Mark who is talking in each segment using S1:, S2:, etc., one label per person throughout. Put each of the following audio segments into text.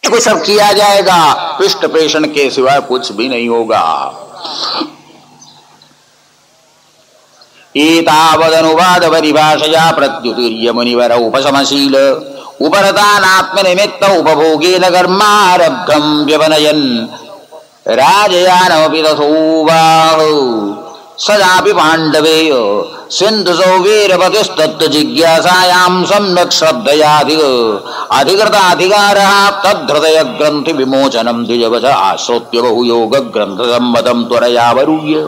S1: कुछ सब किया जाएगा, पिष्ट पेषण के सिवाय कुछ भी नहीं होगा। एतावदनुवाद परिभाषया प्रत्युतीर्य मुनिवर उपशमशील उपरतानात्मनिमित्त उपभोगेन कर्मारब्धं व्यवनयन् राजयानमपि तथोवाहु सदापि पाण्डवेय सिन्धुसौ वीरपतिस्तत्त्व जिज्ञासायां सम्यक् श्रद्धयाधिकृताधिकारः तद्धृदय ग्रन्थि विमोचनं द्विजवच आश्रोत्य बहुयोग ग्रन्थ सम्मतं त्वरयावरुह्य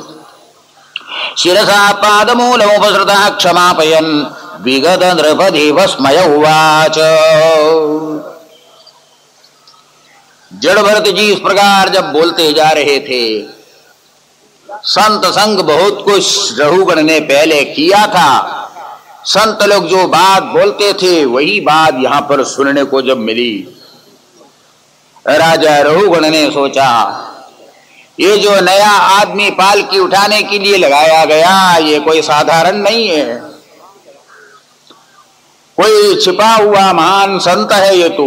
S1: शिरसा पादमूलमुपसृतः क्षमापयन् विगत नृपदेव स्मय उवाच। जड़ भरत जी इस प्रकार जब बोलते जा रहे थे, संत संग बहुत कुछ रघुगण ने पहले किया था। संत लोग जो बात बोलते थे वही बात यहां पर सुनने को जब मिली, राजा रघुगण ने सोचा ये जो नया आदमी पालकी उठाने के लिए लगाया गया ये कोई साधारण नहीं है, कोई छिपा हुआ महान संत है। ये तो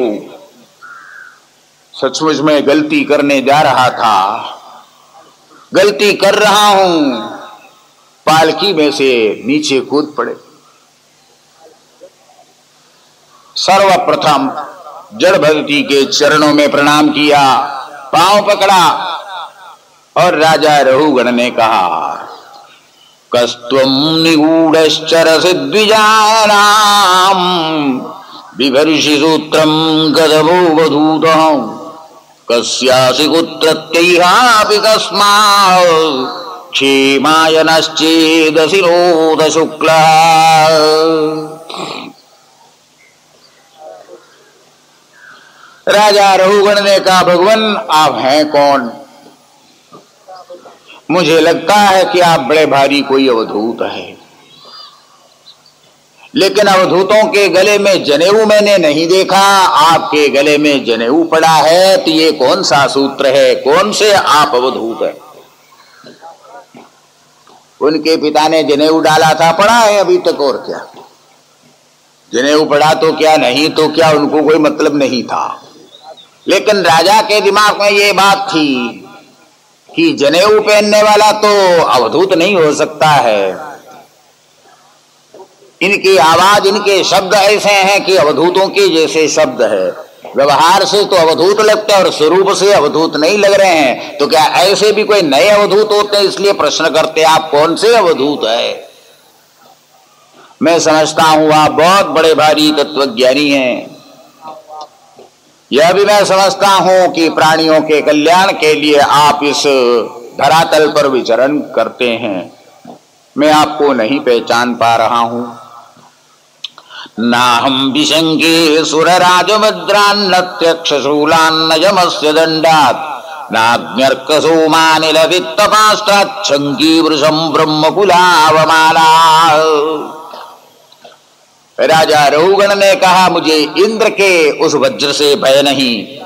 S1: सचमुच में गलती करने जा रहा था, गलती कर रहा हूं, पालकी में से नीचे कूद पड़े। सर्वप्रथम जड़भरती के चरणों में प्रणाम किया, पांव पकड़ा और राजा रघुगण ने कहा कस्त्वं निगूढ़श्चरसि द्विजानां बिभर्षि सूत्रं गदभोवधूतः कस्यासि कुत्रत्यैहापि कस्मात् क्षेमाय नश्चेदसि रोध शुक्लः। राजा रघुगण ने कहा भगवान आप हैं कौन? मुझे लगता है कि आप बड़े भारी कोई अवधूत है, लेकिन अवधूतों के गले में जनेऊ मैंने नहीं देखा, आपके गले में जनेऊ पड़ा है, तो ये कौन सा सूत्र है? कौन से आप अवधूत है? उनके पिता ने जनेऊ डाला था, पड़ा है अभी तक, और क्या जनेऊ पड़ा तो क्या, नहीं तो क्या, उनको कोई मतलब नहीं था। लेकिन राजा के दिमाग में ये बात थी कि जनेऊ पहनने वाला तो अवधूत नहीं हो सकता है। इनकी आवाज, इनके शब्द ऐसे हैं कि अवधूतों के जैसे शब्द है। व्यवहार से तो अवधूत लगते हैं और स्वरूप से अवधूत नहीं लग रहे हैं, तो क्या ऐसे भी कोई नए अवधूत होते हैं? इसलिए प्रश्न करते आप कौन से अवधूत है? मैं समझता हूं आप बहुत बड़े भारी तत्वज्ञानी हैं। यह भी मैं समझता हूं कि प्राणियों के कल्याण के लिए आप इस धरातल पर विचरण करते हैं। मैं आपको नहीं पहचान पा रहा हूं। नाहं विशंके सुरराजमुद्रान्नत्यक्षशूलान्नयमस्य दण्डात् नाग्न्यर्कसोमानिलवित्तपाष्टाच्छङ्की वृषं ब्रह्मकुलावमाला। राजा रघुगण ने कहा मुझे इंद्र के उस वज्र से भय नहीं,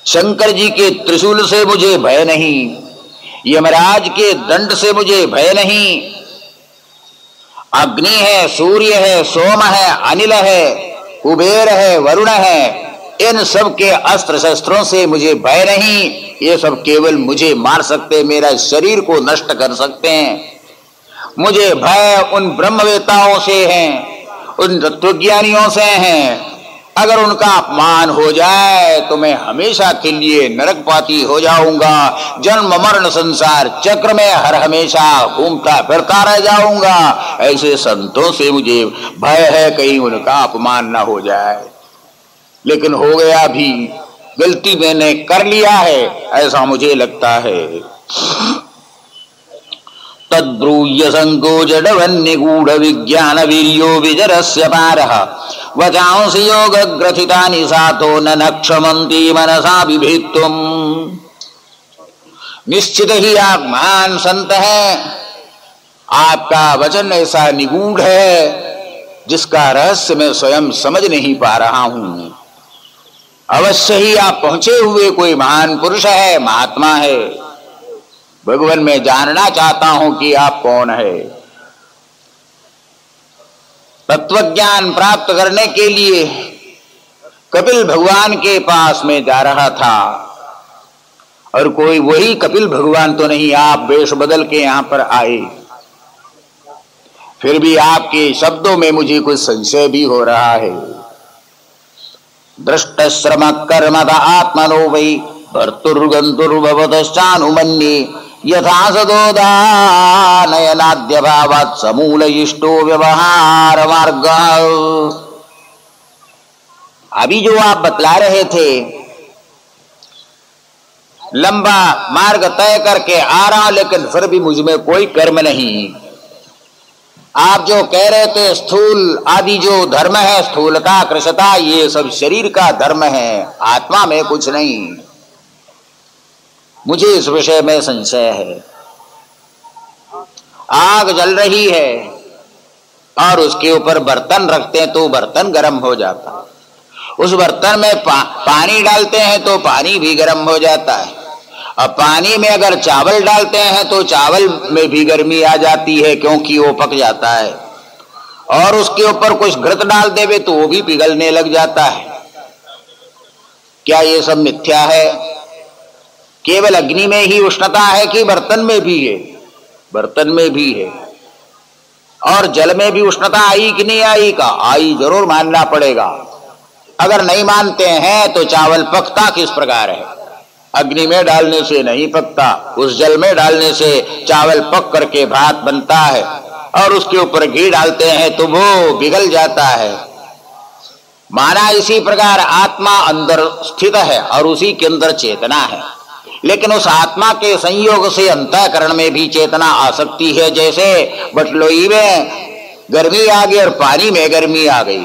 S1: शंकर जी के त्रिशूल से मुझे भय नहीं, यमराज के दंड से मुझे भय नहीं। अग्नि है, सूर्य है, सोम है, अनिल है, कुबेर है, वरुण है, इन सब के अस्त्र शस्त्रों से मुझे भय नहीं। ये सब केवल मुझे मार सकते, मेरा शरीर को नष्ट कर सकते हैं। मुझे भय उन ब्रह्मवेताओं से है, उन तत्वज्ञानियों से हैं। अगर उनका अपमान हो जाए तो मैं हमेशा के लिए नरकपाती हो जाऊंगा, जन्म मरण संसार चक्र में हर हमेशा घूमता फिरता रह जाऊंगा। ऐसे संतों से मुझे भय है कहीं उनका अपमान ना हो जाए। लेकिन हो गया भी, गलती मैंने कर लिया है ऐसा मुझे लगता है। तद्ब्रूह्य संको जडवन्निगूढ़ विज्ञान वीर्यो विजरस्य पारः वचांसि योग ग्रथितानि सातो न क्षमन्ति मनसा विभेत्तुम्। निश्चित ही आप महान संत हैं, आपका वचन ऐसा निगूढ़ है जिसका रहस्य मैं स्वयं समझ नहीं पा रहा हूं। अवश्य ही आप पहुंचे हुए कोई महान पुरुष है, महात्मा है। भगवान मैं जानना चाहता हूं कि आप कौन है। तत्वज्ञान प्राप्त करने के लिए कपिल भगवान के पास में जा रहा था, और कोई वही कपिल भगवान तो नहीं, आप वेश बदल के यहां पर आए। फिर भी आपके शब्दों में मुझे कुछ संशय भी हो रहा है। दृष्ट श्रम कर्म आत्मनो वै भर्तुर्गंतुर्भवतश्चानुमन्ये यथा सदोदानयनाद्य भावात् समूल इष्टो व्यवहार मार्ग। अभी जो आप बतला रहे थे, लंबा मार्ग तय करके आ रहा हूं, लेकिन फिर भी मुझ में कोई कर्म नहीं। आप जो कह रहे थे स्थूल आदि जो धर्म है, स्थूलता कृशता, ये सब शरीर का धर्म है, आत्मा में कुछ नहीं। मुझे इस विषय में संशय है। आग जल रही है और उसके ऊपर बर्तन रखते हैं तो बर्तन गर्म हो जाता है, उस बर्तन में पानी डालते हैं तो पानी भी गर्म हो जाता है, और पानी में अगर चावल डालते हैं तो चावल में भी गर्मी आ जाती है क्योंकि वो पक जाता है, और उसके ऊपर कुछ घृत डाल देवे तो वो भी पिघलने लग जाता है। क्या ये सब मिथ्या है? केवल अग्नि में ही उष्णता है कि बर्तन में भी है? बर्तन में भी है। और जल में भी उष्णता आई कि नहीं आई? का आई, जरूर मानना पड़ेगा। अगर नहीं मानते हैं तो चावल पकता किस प्रकार है? अग्नि में डालने से नहीं पकता, उस जल में डालने से चावल पक करके भात बनता है, और उसके ऊपर घी डालते हैं तो वो पिघल जाता है। माना इसी प्रकार आत्मा अंदर स्थित है और उसी के अंदर चेतना है, लेकिन उस आत्मा के संयोग से अंतःकरण में भी चेतना आ सकती है। जैसे बटलोई में गर्मी आ गई और पानी में गर्मी आ गई,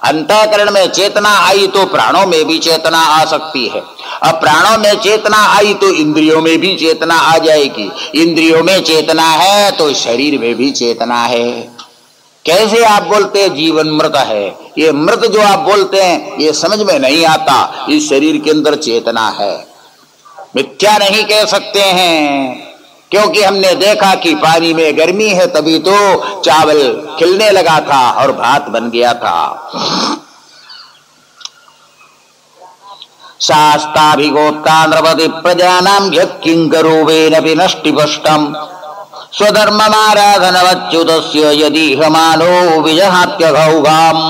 S1: अंतःकरण में चेतना आई तो प्राणों में भी चेतना आ सकती है, अब प्राणों में चेतना आई तो इंद्रियों में भी चेतना आ जाएगी, इंद्रियों में चेतना है तो शरीर में भी चेतना है। कैसे आप बोलते हैं जीवन मृत है? ये मृत जो आप बोलते हैं ये समझ में नहीं आता। इस शरीर के अंदर चेतना है, मिथ्या नहीं कह सकते हैं, क्योंकि हमने देखा कि पानी में गर्मी है तभी तो चावल खिलने लगा था और भात बन गया था। शास्ताभिगोप्ता नृपति प्रजानां यत्किंकरोवेनपि नष्टिपष्टम् स्वधर्ममाराधनवच्युतस्य यदीह मानो विजहात्यघौघाम्।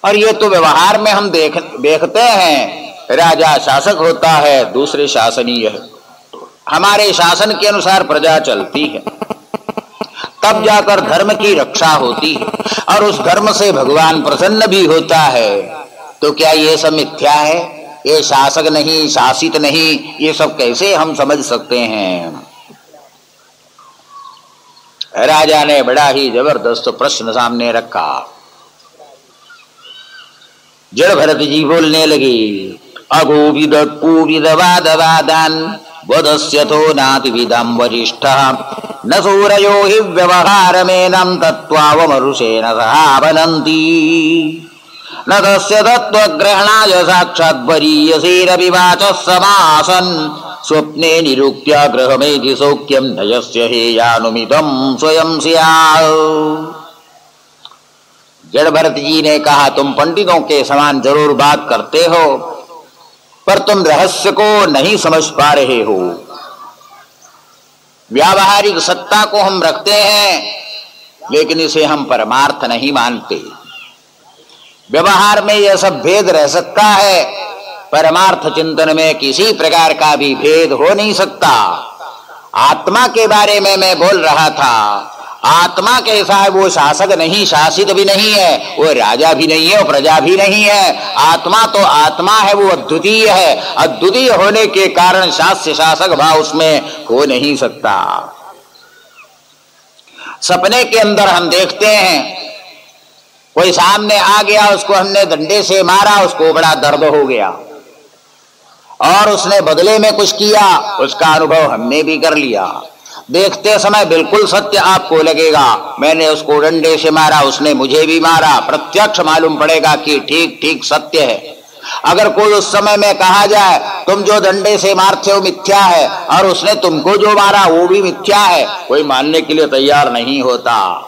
S1: और ये तो व्यवहार में हम देखते हैं, राजा शासक होता है, दूसरे शासनीय है। हमारे शासन के अनुसार प्रजा चलती है, तब जाकर धर्म की रक्षा होती है, और उस धर्म से भगवान प्रसन्न भी होता है। तो क्या ये सब मिथ्या है? ये शासक नहीं, शासित नहीं, ये सब कैसे हम समझ सकते हैं? राजा ने बड़ा ही जबरदस्त प्रश्न सामने रखा। जड़ भरत जी बोलने लगे, अगोविदवादवादान वदस्यथो नातिविदं वरिष्ठः न सूरयो हि व्यवहारमेनं तत्त्वावमरुषेण सहावनन्ति न तस्य तत्त्वग्रहणाय साक्षाद्वरीयसेरपि वाचः समासन् स्वप्ने निरुक्त्य गृहमेधि सौख्यं न यस्य हेयानुमितं स्वयं स्यात्। जड़ भरत जी ने कहा, तुम पंडितों के समान जरूर बात करते हो, पर तुम रहस्य को नहीं समझ पा रहे हो। व्यावहारिक सत्ता को हम रखते हैं, लेकिन इसे हम परमार्थ नहीं मानते। व्यवहार में यह सब भेद रह सकता है, परमार्थ चिंतन में किसी प्रकार का भी भेद हो नहीं सकता। आत्मा के बारे में मैं बोल रहा था, आत्मा कैसा है? वो शासक नहीं, शासित भी नहीं है, वो राजा भी नहीं है, वो प्रजा भी नहीं है। आत्मा तो आत्मा है, वो अद्वितीय है। अद्वितीय होने के कारण शास्य शासक भाव उसमें हो नहीं सकता। सपने के अंदर हम देखते हैं कोई सामने आ गया, उसको हमने डंडे से मारा, उसको बड़ा दर्द हो गया और उसने बदले में कुछ किया, उसका अनुभव हमने भी कर लिया। देखते समय बिल्कुल सत्य आपको लगेगा, मैंने उसको डंडे से मारा, उसने मुझे भी मारा, प्रत्यक्ष मालूम पड़ेगा कि ठीक ठीक सत्य है। अगर कोई उस समय में कहा जाए तुम जो डंडे से मारते हो मिथ्या है और उसने तुमको जो मारा वो भी मिथ्या है, कोई मानने के लिए तैयार नहीं होता।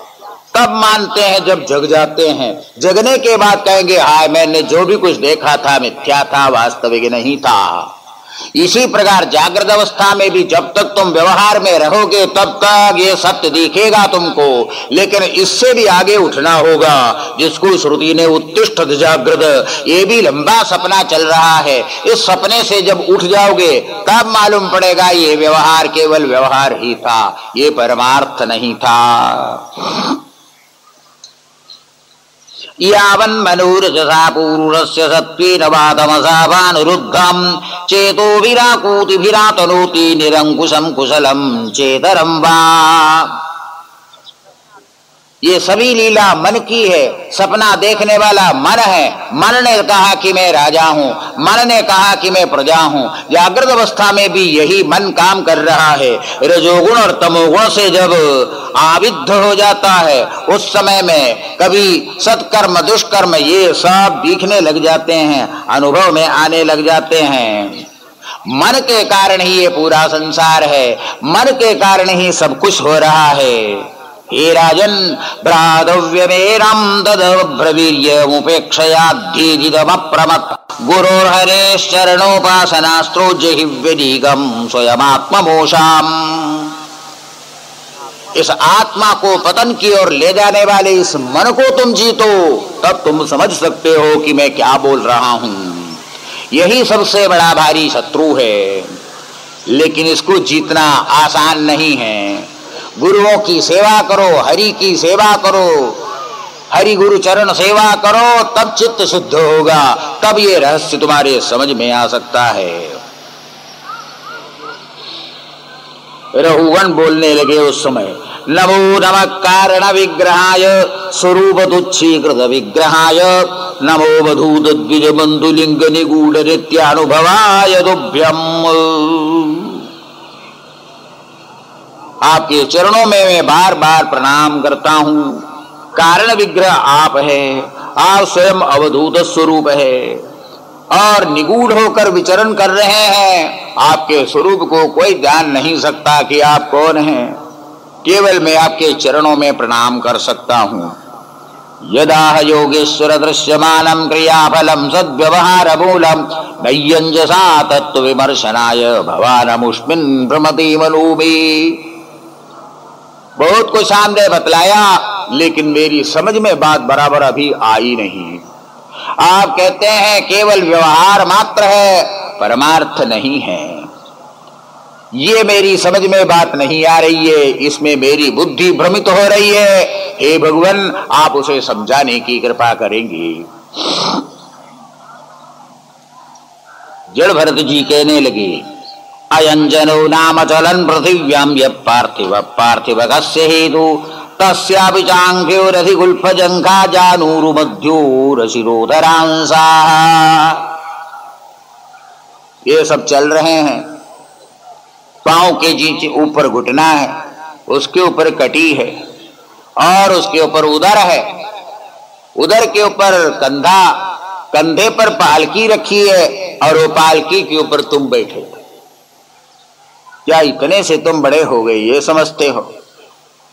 S1: तब मानते हैं जब जग जाते हैं। जगने के बाद कहेंगे हाय मैंने जो भी कुछ देखा था मिथ्या था, वास्तविक नहीं था। इसी प्रकार जागृत अवस्था में भी जब तक तुम व्यवहार में रहोगे तब तक ये सत्य दिखेगा तुमको, लेकिन इससे भी आगे उठना होगा, जिसको श्रुति ने उत्तिष्ठ जागृत, ये भी लंबा सपना चल रहा है। इस सपने से जब उठ जाओगे तब मालूम पड़ेगा ये व्यवहार केवल व्यवहार ही था, ये परमार्थ नहीं था। यावन् मनोरजसा पूर्णस्य सत्त्वेन वा तमसा वानुरुद्धं चेतो विराकोतिभिरातनोति निरंकुशं कुशलं चेतरं वा। ये सभी लीला मन की है। सपना देखने वाला मन है। मन ने कहा कि मैं राजा हूं, मन ने कहा कि मैं प्रजा हूं। जागृत अवस्था में भी यही मन काम कर रहा है। रजोगुण और तमोगुण से जब आविद्ध हो जाता है उस समय में कभी सत्कर्म दुष्कर्म ये सब दिखने लग जाते हैं, अनुभव में आने लग जाते हैं। मन के कारण ही ये पूरा संसार है, मन के कारण ही सब कुछ हो रहा है। हे राजन भ्रातव्यमेरं तदब्रवीर्यमुपेक्षयाद्धीजितमप्रमत् गुरोर्हरेश्चरणोपासनास्त्रोज्जहिव्यदीगं स्वयमात्ममोषाम्। इस आत्मा को पतन की ओर ले जाने वाले इस मन को तुम जीतो, तब तुम समझ सकते हो कि मैं क्या बोल रहा हूं। यही सबसे बड़ा भारी शत्रु है, लेकिन इसको जीतना आसान नहीं है। गुरुओं की सेवा करो, हरि की सेवा करो, हरि गुरु चरण सेवा करो, तब चित्त शुद्ध होगा, तब ये रहस्य तुम्हारे समझ में आ सकता है। रघुवन बोलने लगे उस समय, नमो नमः कारण विग्रहाय स्वरूप तुच्छीकृत विग्रहाय नमो वधूत द्विज बंधुलिंग निगूढ़ नित्यानुभवाय तुभ्यम्। आपके चरणों में मैं बार बार प्रणाम करता हूं। कारण विग्रह आप हैं, आप स्वयं अवधूत स्वरूप है और निगूढ़ होकर विचरण कर रहे हैं। आपके स्वरूप को कोई जान नहीं सकता कि आप कौन हैं, केवल मैं आपके चरणों में प्रणाम कर सकता हूं। यदा योगेश्वर दृश्यमानं क्रियाफलं सद्व्यवहार मूलम नय्यंजसा तत्व विमर्शनाय भवानमुष्मिन् प्रमति मनोमि। बहुत कुछ सामने बतलाया, लेकिन मेरी समझ में बात बराबर अभी आई नहीं। आप कहते हैं केवल व्यवहार मात्र है, परमार्थ नहीं है। ये मेरी समझ में बात नहीं आ रही है, इसमें मेरी बुद्धि भ्रमित हो रही है। हे भगवान, आप उसे समझाने की कृपा करेंगे। जड़ भरत जी कहने लगे, अयंजनो नाम चलन पृथिव्याम यः पार्थिव पार्थिव कस्य हेतु तस्यापि चांख्योरधिगुल्फ जंघा जानूरु मध्योरशिरोधरांसा। ये सब चल रहे हैं। पांव के नीचे ऊपर घुटना है, उसके ऊपर कटी है और उसके ऊपर उदर है, उदर के ऊपर कंधा, कंधे पर पालकी रखी है और वो पालकी के ऊपर तुम बैठे। क्या इतने से तुम बड़े हो गए ये समझते हो?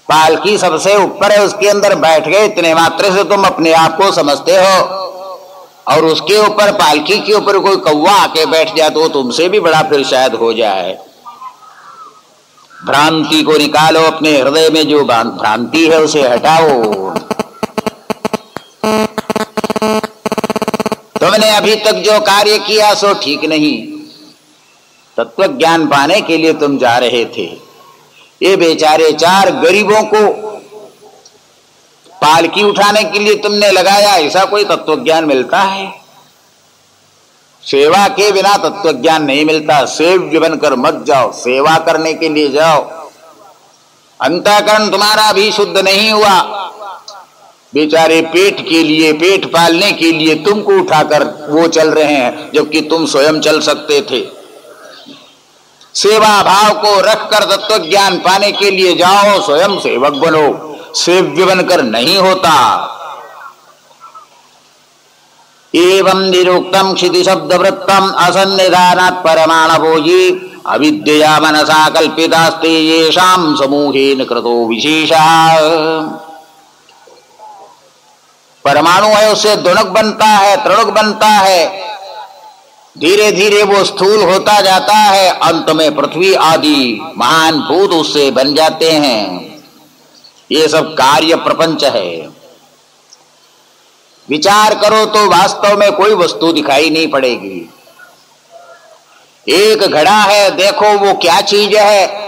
S1: पालकी सबसे ऊपर है, उसके अंदर बैठ गए, इतने मात्र से तुम अपने आप को समझते हो। और उसके ऊपर पालकी के ऊपर कोई कौवा आके बैठ जाए तो तुमसे भी बड़ा फिर शायद हो जाए। भ्रांति को निकालो, अपने हृदय में जो भ्रांति है उसे हटाओ। तुमने अभी तक जो कार्य किया सो ठीक नहीं। तत्व ज्ञान पाने के लिए तुम जा रहे थे, ये बेचारे चार गरीबों को पालकी उठाने के लिए तुमने लगाया, ऐसा कोई तत्व ज्ञान मिलता है? सेवा के बिना तत्व ज्ञान नहीं मिलता। सेव्य बनकर मत जाओ, सेवा करने के लिए जाओ। अंतःकरण तुम्हारा भी शुद्ध नहीं हुआ। बेचारे पेट के लिए, पेट पालने के लिए तुमको उठाकर वो चल रहे हैं, जबकि तुम स्वयं चल सकते थे। सेवा भाव को रखकर तत्व ज्ञान पाने के लिए जाओ, स्वयं सेवक बनो, सेव्य बनकर नहीं होता। एवं निरुक्तम क्षिति शब्द वृत्तम असन्निधानात् परमाणवोयी अविद्या मनसा कल्पितास्ते येषां समूहेन कृतो विशेषः। परमाणु है उससे द्विणुक बनता है, त्रिणुक बनता है, धीरे धीरे वो स्थूल होता जाता है, अंत में पृथ्वी आदि महान भूत उससे बन जाते हैं। ये सब कार्य प्रपंच है। विचार करो तो वास्तव में कोई वस्तु दिखाई नहीं पड़ेगी। एक घड़ा है, देखो वो क्या चीज है।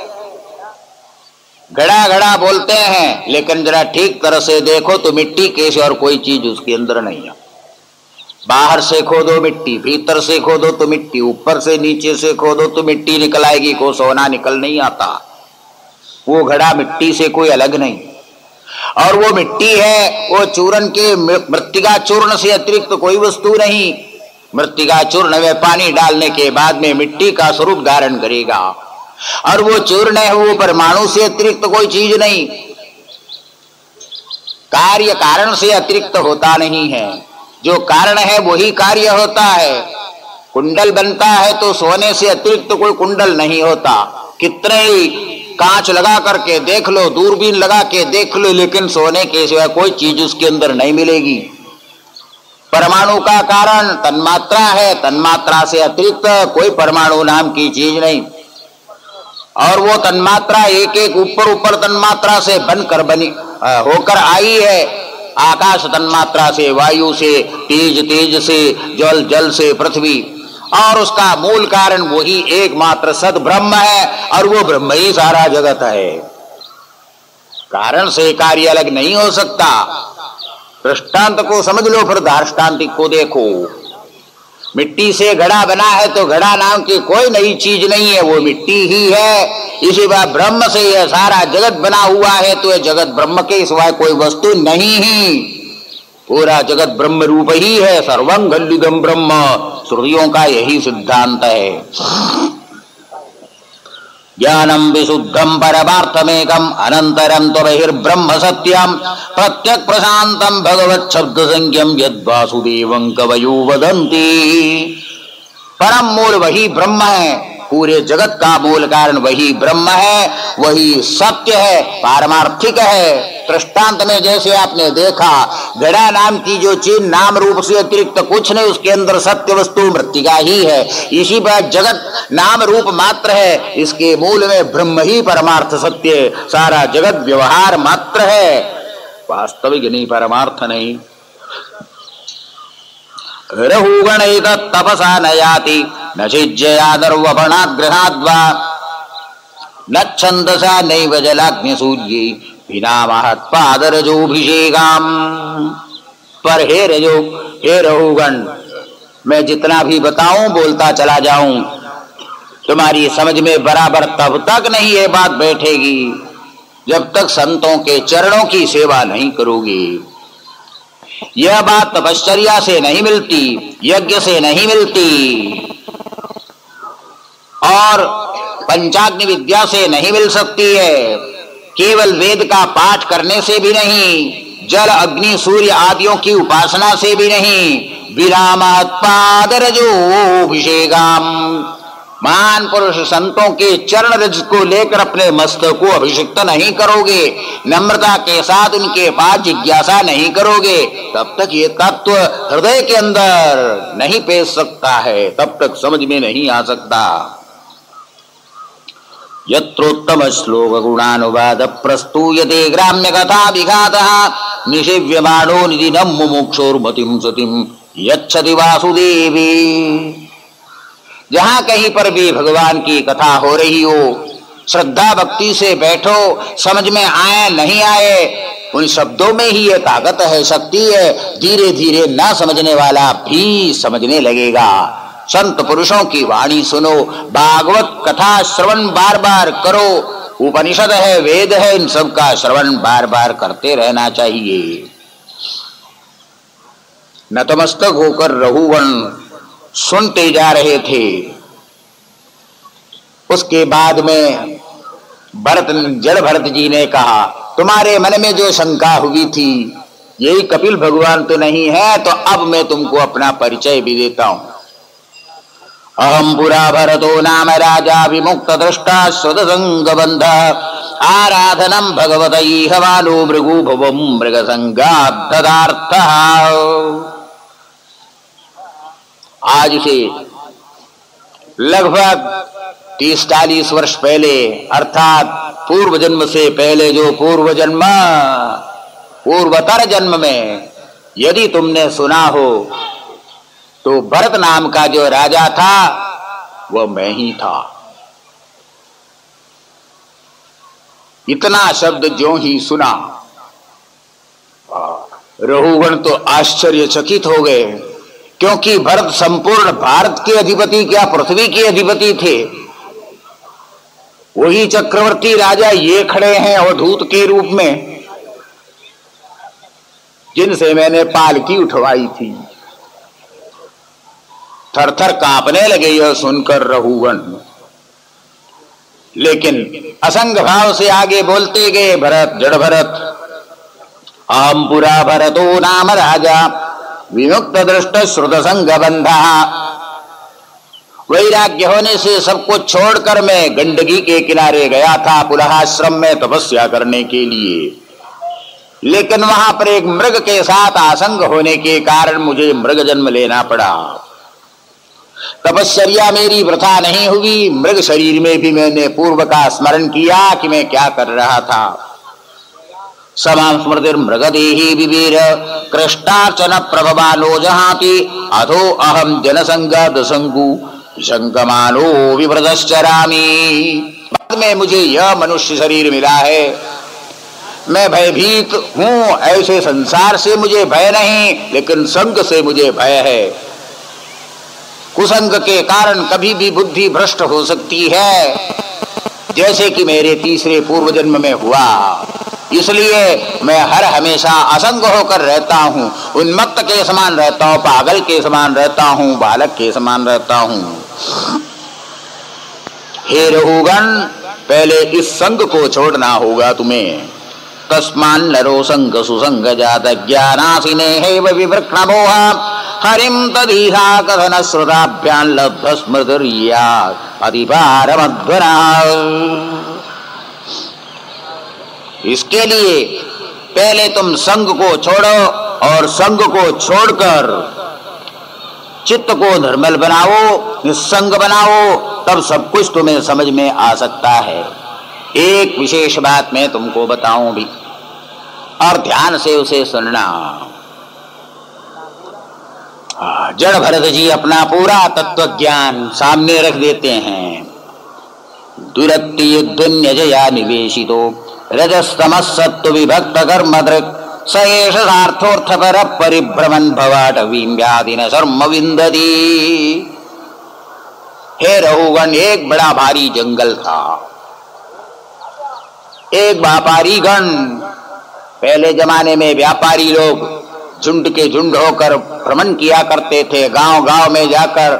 S1: घड़ा घड़ा बोलते हैं, लेकिन जरा ठीक तरह से देखो तो मिट्टी के सिवा और कोई चीज उसके अंदर नहीं है। बाहर से खोदो मिट्टी, भीतर से खोदो तो मिट्टी, ऊपर से नीचे से खोदो तो मिट्टी निकल आएगी, को सोना निकल नहीं आता। वो घड़ा मिट्टी से कोई अलग नहीं, और वो मिट्टी है, वो चूर्ण के मृत्तिका चूर्ण से अतिरिक्त कोई वस्तु नहीं। मृत्तिका चूर्ण में पानी डालने के बाद में मिट्टी का स्वरूप धारण करेगा, और वो चूर्ण है, वो परमाणु से अतिरिक्त कोई चीज नहीं। कार्य कारण से अतिरिक्त होता नहीं है, जो कारण है वही कार्य होता है। कुंडल बनता है तो सोने से अतिरिक्त कोई कुंडल नहीं होता। कितने ही कांच लगा करके देख लो, दूरबीन लगा के देख लो, लेकिन सोने के सिवा कोई चीज उसके अंदर नहीं मिलेगी। परमाणु का कारण तन्मात्रा है, तन्मात्रा से अतिरिक्त कोई परमाणु नाम की चीज नहीं। और वो तन्मात्रा एक एक ऊपर ऊपर तन्मात्रा से बनकर बनी होकर आई है। आकाश तन्मात्रा से, वायु से, तेज तेज से, जल जल से पृथ्वी, और उसका मूल कारण वही एकमात्र सद ब्रह्म है, और वो ब्रह्म ही सारा जगत है। कारण से कार्य अलग नहीं हो सकता। दृष्टांत को समझ लो, फिर दार्ष्टान्तिक को देखो। मिट्टी से घड़ा बना है तो घड़ा नाम की कोई नई चीज नहीं है, वो मिट्टी ही है। इसी बात ब्रह्म से यह सारा जगत बना हुआ है, तो यह जगत ब्रह्म के सिवाय कोई वस्तु नहीं ही। पूरा जगत ब्रह्म रूप ही है। सर्वं खल्विदं ब्रह्म, श्रुतियों का यही सिद्धांत है। ज्ञानम विशुद्धम परमार्थमेकम अनंतरम तो बहिर्ब्रह्म सत्यम प्रत्यक प्रशांतम भगवत शब्द संज्ञम यद वासुदेवं कवयो वदन्ति। परम मूल वही ब्रह्म है, पूरे जगत का मूल कारण वही ब्रह्म है, वही सत्य है, पारमार्थिक है। दृष्टांत में जैसे आपने देखा, घड़ा नाम की जो चीज नाम रूप से अतिरिक्त कुछ नहीं, उसके अंदर सत्य वस्तु मृत्तिका ही है। इसी पर जगत नाम रूप मात्र है, इसके मूल में ब्रह्म ही परमार्थ सत्य, सारा जगत व्यवहार मात्र है, वास्तविक नहीं, परमार्थ नहीं। रहुगण तपसा न याति न छिज्जयादर्वपणाग्रहाद्वा न छन्दसा नैव जलाग्निसूर्ये बिना महत्पादरजोभिषेकाम। पर हे रहुगण, मैं जितना भी बताऊं बोलता चला जाऊं, तुम्हारी समझ में बराबर तब तक नहीं ये बात बैठेगी जब तक संतों के चरणों की सेवा नहीं करोगे। यह बात तपश्चर्या से नहीं मिलती, यज्ञ से नहीं मिलती, और पंचाग्नि विद्या से नहीं मिल सकती है, केवल वेद का पाठ करने से भी नहीं, जल अग्नि सूर्य आदियों की उपासना से भी नहीं। बिना महत्पादरजोभिषेकाम, महान पुरुष संतों के चरण रज को लेकर अपने मस्तक को अभिषिक्त नहीं करोगे, नम्रता के साथ उनके पास जिज्ञासा नहीं करोगे, तब तक ये तत्व हृदय के अंदर नहीं पेश सकता है, तब तक समझ में नहीं आ सकता। यत्रोत्तम श्लोक गुणानुवाद प्रस्तूयते ग्राम्य कथा विघातः निषेव्यमाणो निदिनं मुमुक्षोर्मतिं सतिं यच्छति वासुदेवी। जहां कहीं पर भी भगवान की कथा हो रही हो, श्रद्धा भक्ति से बैठो, समझ में आए नहीं आए, उन शब्दों में ही ये ताकत है, शक्ति है। धीरे धीरे ना समझने वाला भी समझने लगेगा। संत पुरुषों की वाणी सुनो, भागवत कथा श्रवण बार बार करो, उपनिषद है, वेद है, इन सब का श्रवण बार बार करते रहना चाहिए। नतमस्तक होकर रघुगण सुनते जा रहे थे। उसके बाद में जड़ भरत जी ने कहा, तुम्हारे मन में जो शंका हुई थी, यही कपिल भगवान तो नहीं है, तो अब मैं तुमको अपना परिचय भी देता हूं। अहम पुरा भरतो नाम राजा विमुक्त दृष्टा स्वदसंग बंध आराधनम भगवत ईहवालो भृगु भवम मृग संगार्थ। आज से लगभग 30-40 वर्ष पहले, अर्थात पूर्व जन्म से पहले जो पूर्वतर जन्म में यदि तुमने सुना हो तो भरत नाम का जो राजा था वह मैं ही था। इतना शब्द जो ही सुना रघुगण तो आश्चर्यचकित हो गए, क्योंकि भरत संपूर्ण भारत के अधिपति, क्या पृथ्वी के अधिपति थे। वही चक्रवर्ती राजा ये खड़े हैं अवधूत के रूप में, जिनसे मैंने पालकी उठवाई थी। थर थर कांपने लगे यह सुनकर रघुगण, लेकिन असंग भाव से आगे बोलते गए, भरत जड़ भरत, अहम पुरा भरतो नाम राजा विमुक्त दृष्ट श्रुत संग बंधा। वैराग्य होने से सब कुछ छोड़कर मैं गंडकी के किनारे गया था पुलहाश्रम में तपस्या करने के लिए, लेकिन वहां पर एक मृग के साथ आसंग होने के कारण मुझे मृग जन्म लेना पड़ा। तपश्चर्या मेरी वृथा नहीं हुई। मृग शरीर में भी मैंने पूर्व का स्मरण किया कि मैं क्या कर रहा था। समाम स्मृतिर मृगदेही विवीर कृष्णार्चन प्रभवालो जहाति अधो अहम जनसंग संगु विशंकमानो विव्रतश्चरामि। बाद में मुझे यह मनुष्य शरीर मिला है। मैं भयभीत हूं, ऐसे संसार से मुझे भय नहीं, लेकिन संग से मुझे भय है। कुसंग के कारण कभी भी बुद्धि भ्रष्ट हो सकती है, जैसे कि मेरे तीसरे पूर्व जन्म में हुआ। इसलिए मैं हर हमेशा असंग होकर रहता हूँ, उन्मत्त के समान रहता हूँ, पागल के समान रहता हूँ, बालक के समान रहता हूँ। हे रघुगण, पहले इस संग को छोड़ना होगा तुम्हें। तस्मान नरो संग सुसंग जात ज्ञानासिने हेव विवृक्ण मोह हरिम तदीहा कथन श्रुताभ्यां लब्ध स्मृतिर्या अधिपारमध्वना। इसके लिए पहले तुम संग को छोड़ो और संग को छोड़कर चित्त को निर्मल बनाओ, निस्संग बनाओ, तब सब कुछ तुम्हें समझ में आ सकता है। एक विशेष बात मैं तुमको बताऊं भी, और ध्यान से उसे सुनना। जड़ भरत जी अपना पूरा तत्व ज्ञान सामने रख देते हैं। दुरत्ति युद्धन्य जया निवेशितो रजस्तमः सत्व विभक्त कर्म दृक् सएष सार्थोर्थ पर परिभ्रमण भवाटवीं व्याधि न शर्म विंदति। हे रघुगण, एक बड़ा भारी जंगल था। एक व्यापारी गण, पहले जमाने में व्यापारी लोग झुंड के झुंड होकर भ्रमण किया करते थे, गांव गांव में जाकर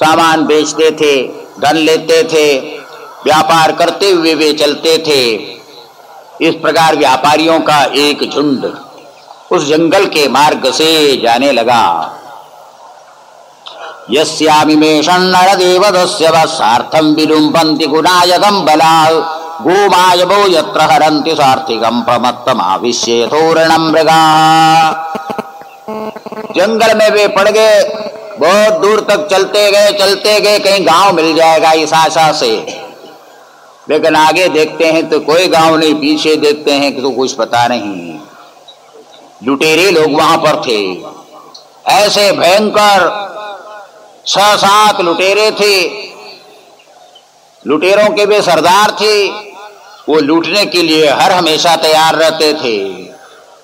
S1: सामान बेचते थे, धन लेते थे, व्यापार करते हुए वे चलते थे। इस प्रकार व्यापारियों का एक झुंड उस जंगल के मार्ग से जाने लगा। यस्यामिमेषं नरदेवदस्य वसार्थं विलुम्बन्ति गुणायकं बलाः गोमायवो यत्र हरन्ति सार्थिकं प्रमत्तमाविश्य तोरणं मृगाः। जंगल में वे पड़ गए, बहुत दूर तक चलते गए, कहीं गांव मिल जाएगा इस आशा से, लेकिन आगे देखते हैं तो कोई गांव नहीं, पीछे देखते हैं कि तो कुछ पता नहीं। लुटेरे लोग वहां पर थे, ऐसे भयंकर 6-7 लुटेरे थे। लुटेरों के वे सरदार थे, वो लूटने के लिए हर हमेशा तैयार रहते थे।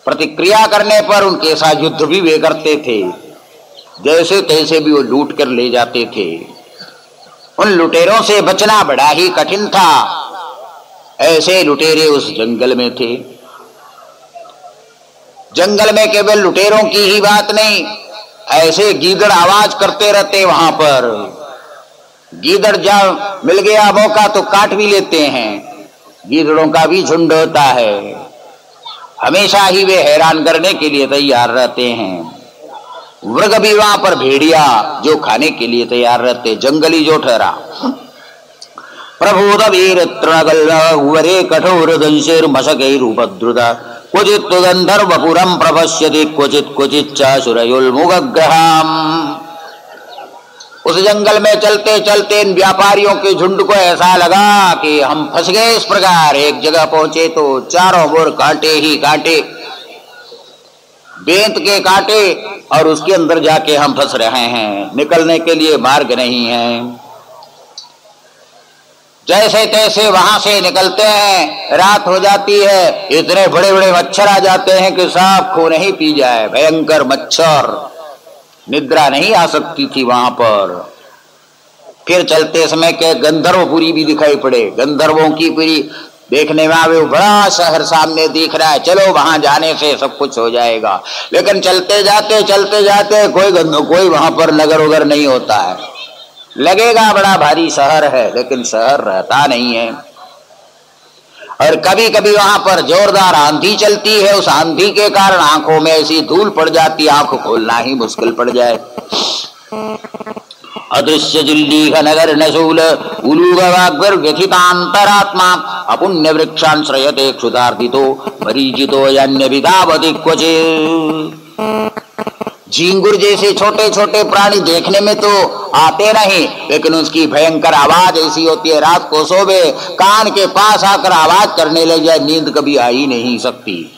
S1: प्रतिक्रिया करने पर उनके साथ युद्ध भी वे करते थे, जैसे तैसे भी वो लूट कर ले जाते थे। उन लुटेरों से बचना बड़ा ही कठिन था। ऐसे लुटेरे उस जंगल में थे। जंगल में केवल लुटेरों की ही बात नहीं, ऐसे गीदड़ आवाज करते रहते वहां पर। गीदड़ जब मिल गया मौका तो काट भी लेते हैं। गीदड़ों का भी झुंड होता है, हमेशा ही वे हैरान करने के लिए तैयार रहते हैं। मृग भी वहां पर भेड़िया जो खाने के लिए तैयार रहते, जंगली जो ठहरा। प्रभुद वीर तृणगल्लवरे कठोर दंशेर मशकैर उपद्रुता क्वचित् गंधर्वपुरं प्रपश्यति क्वचित् क्वचित् चासुरयुल्मुग्रहाम। उस जंगल में चलते चलते इन व्यापारियों के झुंड को ऐसा लगा कि हम फंस गए। इस प्रकार एक जगह पहुंचे तो चारों ओर कांटे ही कांटे, बेंत के कांटे, और उसके अंदर जाके हम फंस रहे हैं, निकलने के लिए मार्ग नहीं है। जैसे तैसे वहां से निकलते हैं, रात हो जाती है, इतने बड़े बड़े मच्छर आ जाते हैं कि सांप खो नहीं पी जाए, भयंकर मच्छर, निद्रा नहीं आ सकती थी वहां पर। फिर चलते समय के गंधर्वपुरी भी दिखाई पड़े, गंधर्वों की पुरी देखने में आवे, बड़ा शहर सामने दिख रहा है, चलो वहां जाने से सब कुछ हो जाएगा। लेकिन चलते जाते कोई वहां पर नगर वगर नहीं होता है। लगेगा बड़ा भारी शहर है, लेकिन शहर रहता नहीं है। और कभी कभी वहां पर जोरदार आंधी चलती है, उस आंधी के कारण आंखों में ऐसी धूल पड़ जाती, आंख खोलना ही मुश्किल पड़ जाए। अदृश्य जिल्लीघ नगर नशूल उलूगवाग्र व्यथितांतरात्मा अपुण्य वृक्षान् श्रयते क्षुधार्दितो मरीचितो यन्य विधावति क्वचित्। झींगुर जैसे छोटे छोटे प्राणी देखने में तो आते नहीं, लेकिन उसकी भयंकर आवाज ऐसी होती है, रात को सोवे कान के पास आकर आवाज करने लग जाए, नींद कभी आ ही नहीं सकती।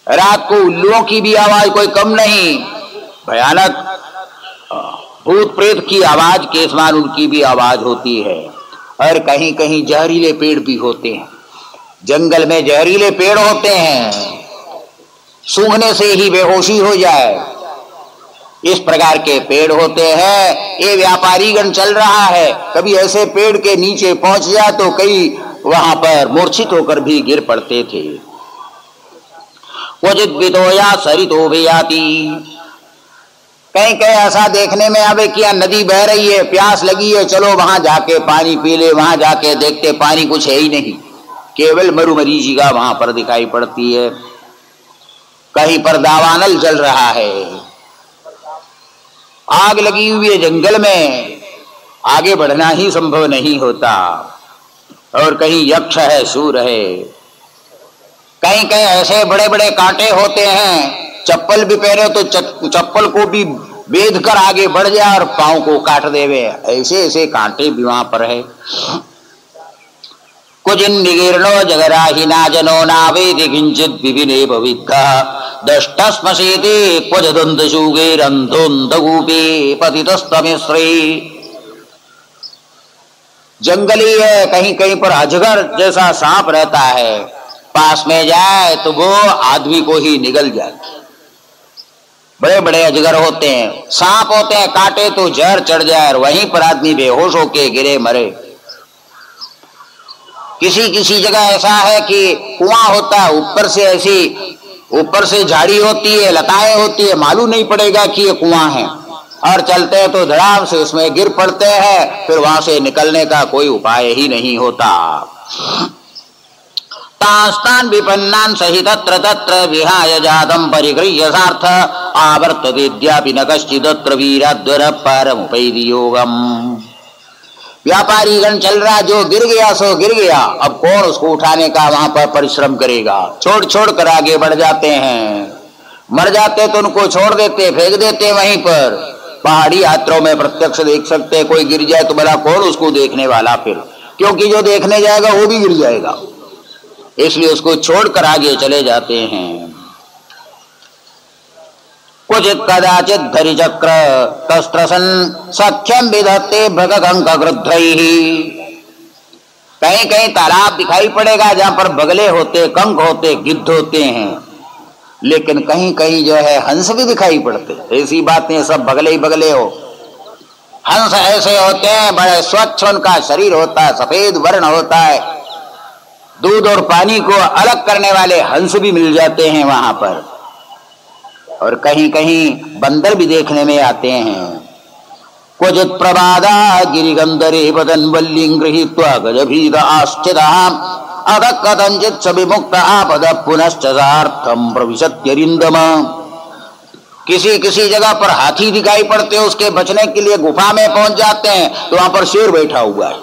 S1: रात को उल्लुओं की भी आवाज कोई कम नहीं, भयानक भूत प्रेत की आवाज के समान उनकी भी आवाज होती है। और कहीं कहीं जहरीले पेड़ भी होते हैं, जंगल में जहरीले पेड़ होते हैं, सूंघने से ही बेहोशी हो जाए, इस प्रकार के पेड़ होते हैं। ये व्यापारीगण चल रहा है, कभी ऐसे पेड़ के नीचे पहुंच जाए तो कई वहां पर मूर्छित होकर भी गिर पड़ते थे। क्वचित वितोया सरितो भी आती, कहीं कहीं ऐसा देखने में आवे कि नदी बह रही है, प्यास लगी है, चलो वहां जाके पानी पी ले, वहां जाके देखते पानी कुछ है ही नहीं, केवल मरुमरीचिका वहां पर दिखाई पड़ती है। कहीं पर दावानल जल रहा है, आग लगी हुई है जंगल में, आगे बढ़ना ही संभव नहीं होता। और कहीं यक्ष है, सूर है, कहीं कहीं ऐसे बड़े बड़े कांटे होते हैं, चप्पल भी पहने तो चप्पल को भी बेध कर आगे बढ़ जाए और पांव को काट देवे, ऐसे ऐसे कांटे भी वहां पर है। कुजिन्निगीर्णो जगराहिना जनो नावेदि किंचित विभिने भविद्धा दष्टस्मशीति क्वजदन्तशूगैरन्धोऽन्धकूपे पतितस्तमिश्रे। जंगली है, कहीं कहीं पर अजगर जैसा सांप रहता है, पास में जाए तो वो आदमी को ही निगल जाए। बड़े बड़े अजगर होते हैं, सांप होते हैं, काटे तो जहर चढ़ जाए और वहीं पर आदमी बेहोश होके गिरे मरे। किसी किसी जगह ऐसा है कि कुआं होता है, ऊपर से झाड़ी होती है, लताएं होती है, मालूम नहीं पड़ेगा कि ये कुआं है, और चलते हैं तो धड़ाम से उसमें गिर पड़ते हैं, फिर वहां से निकलने का कोई उपाय ही नहीं होता। तास्तान विपन्नान सहित तत्र तत्र विहाय जातम परिगृह्य सार्थ आवर्त विद्यापि न कश्चिदत्र वीराद्वर परमुपैति योगम। व्यापारी गण चल रहा, जो गिर गया सो गिर गया, अब कौन उसको उठाने का वहां पर परिश्रम करेगा, छोड़ छोड़ कर आगे बढ़ जाते हैं। मर जाते तो उनको छोड़ देते, फेंक देते वहीं पर। पहाड़ी यात्राओं में प्रत्यक्ष देख सकते, कोई गिर जाए तो भला कौन उसको देखने वाला फिर, क्योंकि जो देखने जाएगा वो भी गिर जाएगा, इसलिए उसको छोड़कर आगे चले जाते हैं। क्वचित् कदाचित् धरि चक्र तस्त्रसन सख्यम विधत्ते भगकंक गृध्रैः। कहीं कहीं तालाब दिखाई पड़ेगा जहां पर बगले होते, कंक होते, गिद्ध होते हैं, लेकिन कहीं कहीं जो है हंस भी दिखाई पड़ते। ऐसी बातें सब बगले ही बगले हो। हंस ऐसे होते हैं, बड़े स्वच्छ उनका शरीर होता है, सफेद वर्ण होता है, दूध और पानी को अलग करने वाले हंस भी मिल जाते हैं वहां पर। और कहीं कहीं बंदर भी देखने में आते हैं। क्वचित् प्रबादा गिरिगंधरे वदन वल्लीं गृहीत्वा गजभीद आश्चितः अध कथंचित् विमुक्त आपद पुनश्च सार्थं प्रविशत्यरिन्दम। किसी किसी जगह पर हाथी दिखाई पड़ते हैं, उसके बचने के लिए गुफा में पहुंच जाते हैं तो वहां पर शेर बैठा हुआ है।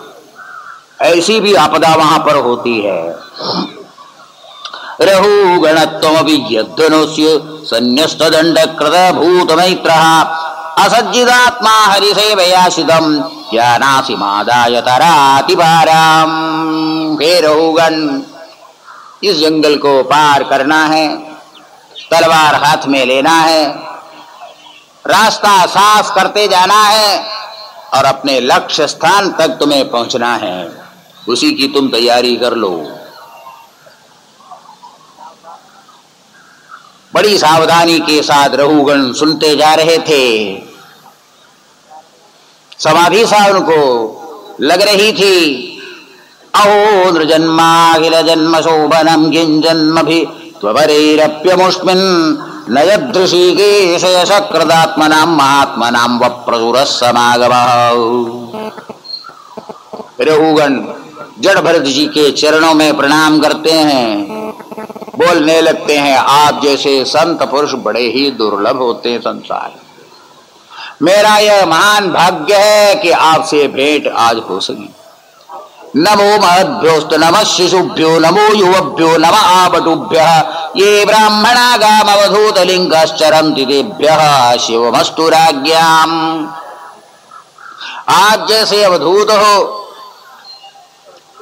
S1: ऐसी भी आपदा वहां पर होती है। रहु गणत्वमपि यद्धनुष्य संन्यस्त दंड कृत भूत मैत्रः असज्जिदात्मा हरिसेवयाशिदम ज्ञानासि मादाय तरातिपाराम। हे रहुगण, इस जंगल को पार करना है, तलवार हाथ में लेना है, रास्ता साफ करते जाना है और अपने लक्ष्य स्थान तक तुम्हें पहुंचना है। उसी की तुम तैयारी कर लो। बड़ी सावधानी के साथ रहुगण सुनते जा रहे थे। समाधि सा उनको लग रही थी। अहो नृजन्माखिल जन्म शोभनम गिंजन्म भी त्वपरेरप्यमुष्मिन् नयदृशिकेश यशकृदात्मनां महात्मनां वप्रसुरः समागमः। रहुगण जड़ भरत जी के चरणों में प्रणाम करते हैं, बोलने लगते हैं, आप जैसे संत पुरुष बड़े ही दुर्लभ होते हैं संसार। मेरा यह महान भाग्य है कि आपसे भेंट आज हो सकी। नमो महद्भ्योस्त नमः शिशुभ्यो नमो युवभ्यो नमः आबटुभ्यः ये ब्राह्मणा गामवधूत लिंगश्चरन्ति तेभ्यः शिवमस्तु राज्ञाम्। आप जैसे अवधूत हो,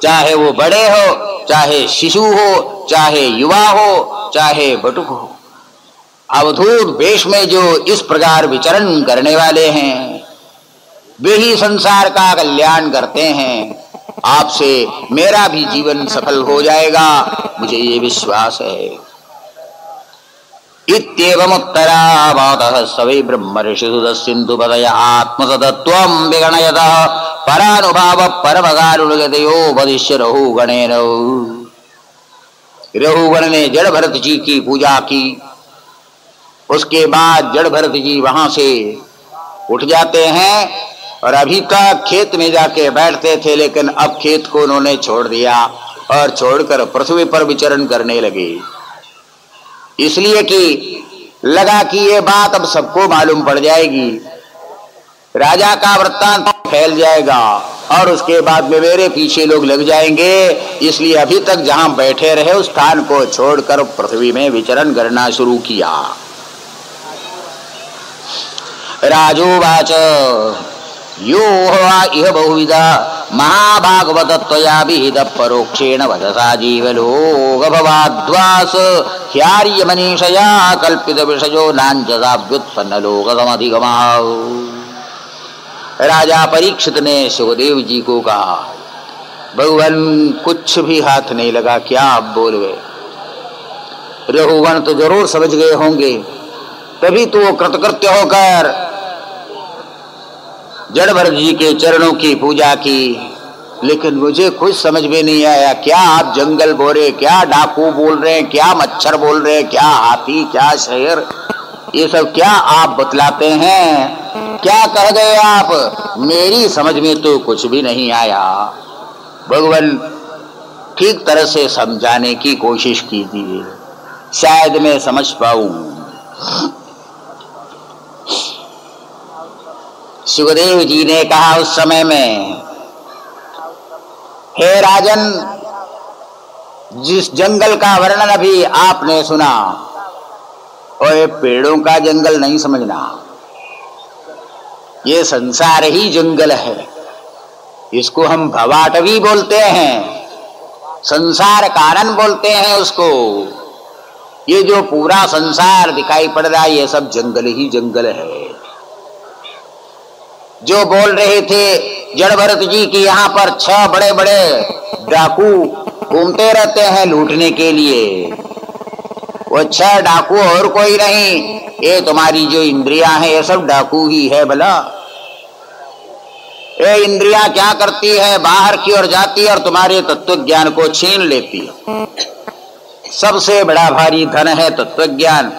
S1: चाहे वो बड़े हो, चाहे शिशु हो, चाहे युवा हो, चाहे बटुक हो, अवधूत वेश में जो इस प्रकार विचरण करने वाले हैं वे ही संसार का कल्याण करते हैं। आपसे मेरा भी जीवन सफल हो जाएगा, मुझे ये विश्वास है। इत्येवमुत्तरामातः सवै ब्रह्मर्षिः सिन्धु पदय आत्मसतत्वं विगणयतः परानुभाव परमकारुण्यतयो वदिष्य रहुगणेन। रहुगण ने जड़ भरत जी की पूजा की। उसके बाद जड़ भरत जी वहां से उठ जाते हैं और अभी तक खेत में जाके बैठते थे, लेकिन अब खेत को उन्होंने छोड़ दिया और छोड़कर पृथ्वी पर विचरण करने लगे। इसलिए कि लगा कि ये बात अब सबको मालूम पड़ जाएगी, राजा का वृत्तांत फैल जाएगा और उसके बाद में मेरे पीछे लोग लग जाएंगे। इसलिए अभी तक जहां बैठे रहे उस स्थान को छोड़कर पृथ्वी में विचरण करना शुरू किया। राजोवाच यो वा इह बहुविधा महाभागवत त्वया विहित परोक्षेण वचसा जीवलोक भवाद्वास ह्यार्य मनीषया कल्पित विषयो नांजसा व्युत्पन्न लोक समधिगमः। राजा परीक्षित ने सुखदेव जी को कहा, भगवान कुछ भी हाथ नहीं लगा, क्या आप बोल गए? रहुगण तो जरूर समझ गए होंगे, तभी तो वो कृतकृत्य होकर जड़ भरत जी के चरणों की पूजा की। लेकिन मुझे कुछ समझ में नहीं आया, क्या आप जंगल बोल रहे, क्या डाकू बोल रहे हैं, क्या मच्छर बोल रहे हैं, क्या हाथी, क्या शेर, ये सब क्या आप बतलाते हैं? क्या कह गए आप? मेरी समझ में तो कुछ भी नहीं आया। भगवान ठीक तरह से समझाने की कोशिश कीजिए, शायद मैं समझ पाऊं। सुखदेव जी ने कहा उस समय में, हे राजन, जिस जंगल का वर्णन अभी आपने सुना, और ये पेड़ों का जंगल नहीं समझना, ये संसार ही जंगल है। इसको हम भवाटवी बोलते हैं, संसार कारण बोलते हैं उसको। ये जो पूरा संसार दिखाई पड़ रहा है ये सब जंगल ही जंगल है। जो बोल रहे थे जड़ भरत जी की यहाँ पर 6 बड़े बड़े डाकू घूमते रहते हैं लूटने के लिए, वो 6 डाकू और कोई नहीं, ये तुम्हारी जो इंद्रियां हैं ये सब डाकू ही है। भला ये इंद्रियां क्या करती है? बाहर की ओर जाती है और तुम्हारे तत्व ज्ञान को छीन लेती है। सबसे बड़ा भारी धन है तत्व ज्ञान।